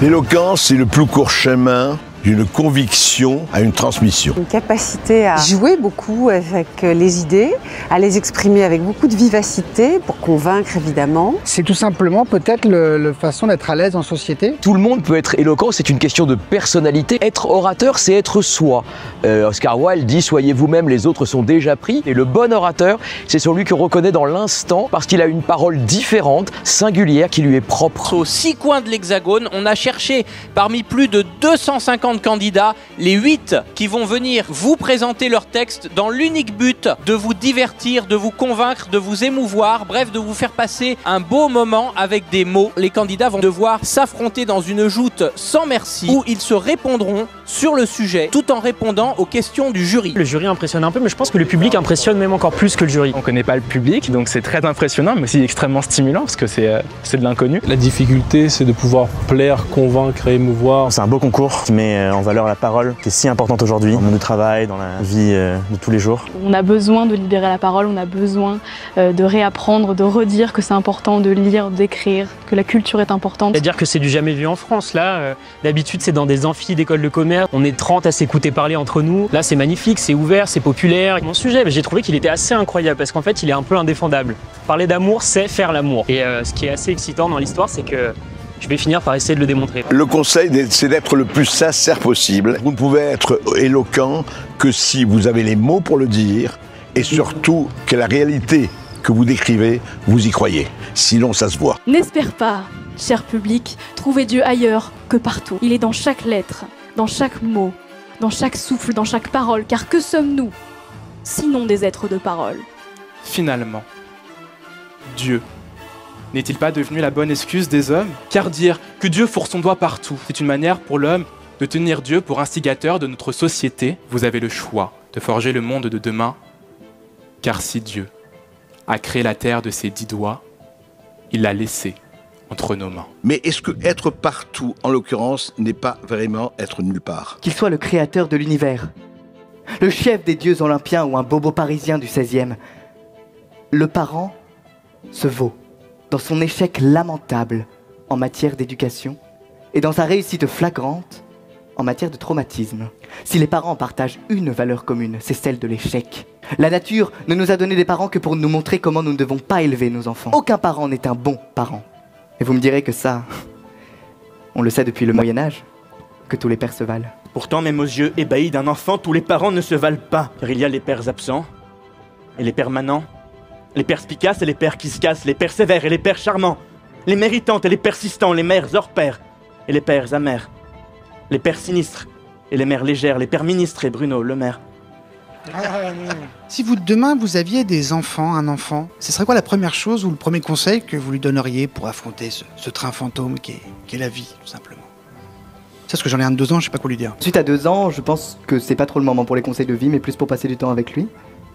L'éloquence, c'est le plus court chemin d'une conviction à une transmission. Une capacité à jouer beaucoup avec les idées, à les exprimer avec beaucoup de vivacité pour convaincre évidemment. C'est tout simplement peut-être la façon d'être à l'aise en société. Tout le monde peut être éloquent, c'est une question de personnalité. Être orateur, c'est être soi. Oscar Wilde dit « Soyez vous-même, les autres sont déjà pris ». Et le bon orateur, c'est celui que reconnaît dans l'instant parce qu'il a une parole différente, singulière, qui lui est propre. Aux 6 coins de l'Hexagone, on a cherché parmi plus de 250 candidats, les 8 qui vont venir vous présenter leur texte dans l'unique but de vous divertir, de vous convaincre, de vous émouvoir, bref, de vous faire passer un beau moment avec des mots. Les candidats vont devoir s'affronter dans une joute sans merci où ils se répondront sur le sujet tout en répondant aux questions du jury. Le jury impressionne un peu, mais je pense que le public impressionne même encore plus que le jury. On connaît pas le public, donc c'est très impressionnant, mais aussi extrêmement stimulant parce que c'est de l'inconnu. La difficulté, c'est de pouvoir plaire, convaincre et émouvoir. C'est un beau concours qui met en valeur la parole, qui est si importante aujourd'hui, dans le monde du travail, dans la vie de tous les jours. On a besoin de libérer la parole, on a besoin de réapprendre, de redire que c'est important de lire, d'écrire, que la culture est importante. C'est-à-dire que c'est du jamais vu en France. Là, d'habitude, c'est dans des amphis d'écoles de commerce. On est 30 à s'écouter parler entre nous. Là, c'est magnifique, c'est ouvert, c'est populaire. Mon sujet, j'ai trouvé qu'il était assez incroyable parce qu'en fait, il est un peu indéfendable. Parler d'amour, c'est faire l'amour. Et ce qui est assez excitant dans l'histoire, c'est que je vais finir par essayer de le démontrer. Le conseil, c'est d'être le plus sincère possible. Vous ne pouvez être éloquent que si vous avez les mots pour le dire et surtout que la réalité que vous décrivez, vous y croyez. Sinon, ça se voit. N'espère pas, cher public, trouver Dieu ailleurs que partout. Il est dans chaque lettre, dans chaque mot, dans chaque souffle, dans chaque parole. Car que sommes-nous, sinon des êtres de parole? Finalement, Dieu n'est-il pas devenu la bonne excuse des hommes? Car dire que Dieu fourre son doigt partout, c'est une manière pour l'homme de tenir Dieu pour instigateur de notre société. Vous avez le choix de forger le monde de demain, car si Dieu a créé la terre de ses 10 doigts, il l'a laissée entre nos mains. Mais est-ce que être partout, en l'occurrence, n'est pas vraiment être nulle part? Qu'il soit le créateur de l'univers, le chef des dieux olympiens ou un bobo parisien du 16e, le parent se vaut dans son échec lamentable en matière d'éducation et dans sa réussite flagrante en matière de traumatisme. Si les parents partagent une valeur commune, c'est celle de l'échec. La nature ne nous a donné des parents que pour nous montrer comment nous ne devons pas élever nos enfants. Aucun parent n'est un bon parent. Et vous me direz que ça, on le sait depuis le Moyen-Âge, que tous les pères se valent. Pourtant, même aux yeux ébahis d'un enfant, tous les parents ne se valent pas. Car il y a les pères absents et les permanents, les perspicaces et les pères qui se cassent, les pères sévères et les pères charmants, les méritantes et les persistants, les mères hors pair et les pères amers, les pères sinistres et les mères légères, les pères ministres et Bruno Le Maire. Si vous demain vous aviez des enfants, un enfant, ce serait quoi la première chose ou le premier conseil que vous lui donneriez pour affronter ce train fantôme qui est la vie, tout simplement? C'est parce que j'en ai un de 2 ans, je sais pas quoi lui dire. Suite à 2 ans, je pense que c'est pas trop le moment pour les conseils de vie, mais plus pour passer du temps avec lui,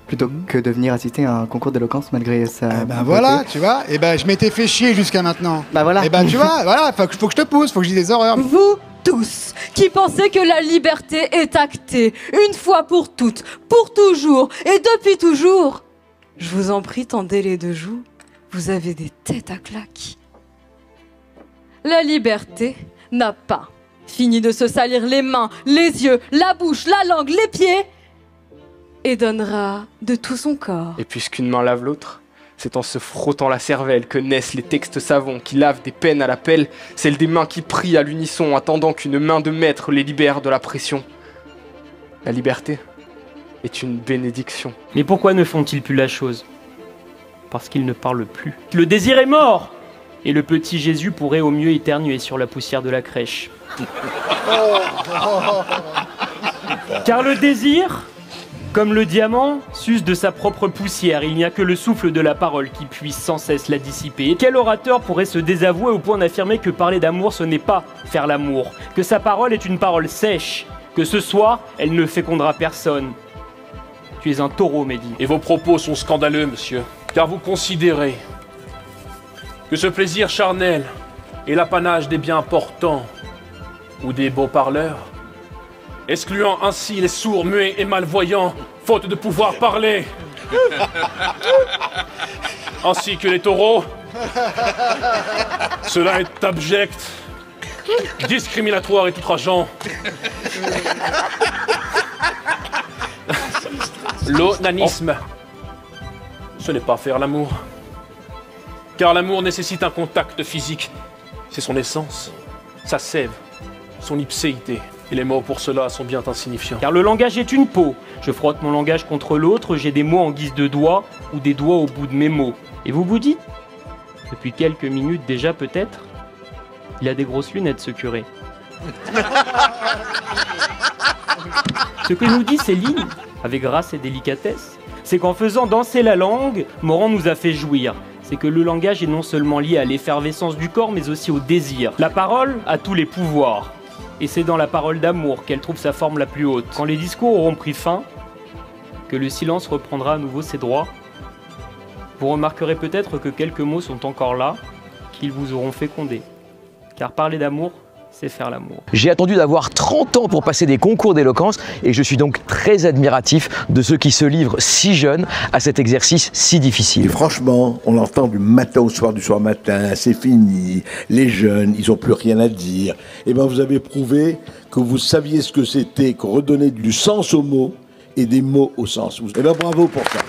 plutôt que de venir assister à un concours d'éloquence malgré sa... Eh ben voilà, tu vois, eh ben je m'étais fait chier jusqu'à maintenant. Bah voilà. Eh ben tu vois, voilà, faut que je te pousse, faut que je dise des horreurs. Vous tous qui pensez que la liberté est actée, une fois pour toutes, pour toujours et depuis toujours, Je vous en prie, tendez les 2 joues. Vous avez des têtes à claques. la liberté n'a pas fini de se salir les mains, les yeux, la bouche, la langue, les pieds et donnera de tout son corps. Et puisqu'une main lave l'autre, c'est en se frottant la cervelle que naissent les textes savants qui lavent des peines à la pelle, celles des mains qui prient à l'unisson, attendant qu'une main de maître les libère de la pression. La liberté est une bénédiction. Mais pourquoi ne font-ils plus la chose? Parce qu'ils ne parlent plus. Le désir est mort! Et le petit Jésus pourrait au mieux éternuer sur la poussière de la crèche. Car le désir, comme le diamant, s'use de sa propre poussière. Il n'y a que le souffle de la parole qui puisse sans cesse la dissiper. Et quel orateur pourrait se désavouer au point d'affirmer que parler d'amour, ce n'est pas faire l'amour, que sa parole est une parole sèche, que ce soir, elle ne fécondera personne. Tu es un taureau, Mehdi. Et vos propos sont scandaleux, monsieur, car vous considérez que ce plaisir charnel est l'apanage des bien portants ou des beaux parleurs, excluant ainsi les sourds, muets et malvoyants, faute de pouvoir parler, ainsi que les taureaux. Cela est abject discriminatoire et outrageant. L'onanisme, ce n'est pas faire l'amour. Car l'amour nécessite un contact physique. C'est son essence, sa sève, son ipséité. Et les mots pour cela sont bien insignifiants. Car le langage est une peau. Je frotte mon langage contre l'autre, j'ai des mots en guise de doigts ou des doigts au bout de mes mots. Et vous dites, depuis quelques minutes déjà peut-être, il a des grosses lunettes ce curé. Ce que nous dit Céline, avec grâce et délicatesse, c'est qu'en faisant danser la langue, Morand nous a fait jouir. C'est que le langage est non seulement lié à l'effervescence du corps, mais aussi au désir. La parole a tous les pouvoirs. Et c'est dans la parole d'amour qu'elle trouve sa forme la plus haute. Quand les discours auront pris fin, que le silence reprendra à nouveau ses droits, vous remarquerez peut-être que quelques mots sont encore là, qu'ils vous auront fécondé. Car parler d'amour, c'est faire l'amour. J'ai attendu d'avoir 30 ans pour passer des concours d'éloquence et je suis donc très admiratif de ceux qui se livrent si jeunes à cet exercice si difficile. Et franchement, on l'entend du matin au soir, du soir au matin, c'est fini, les jeunes, ils n'ont plus rien à dire. Et bien vous avez prouvé que vous saviez ce que c'était, que redonner du sens aux mots et des mots au sens. Et bien bravo pour ça.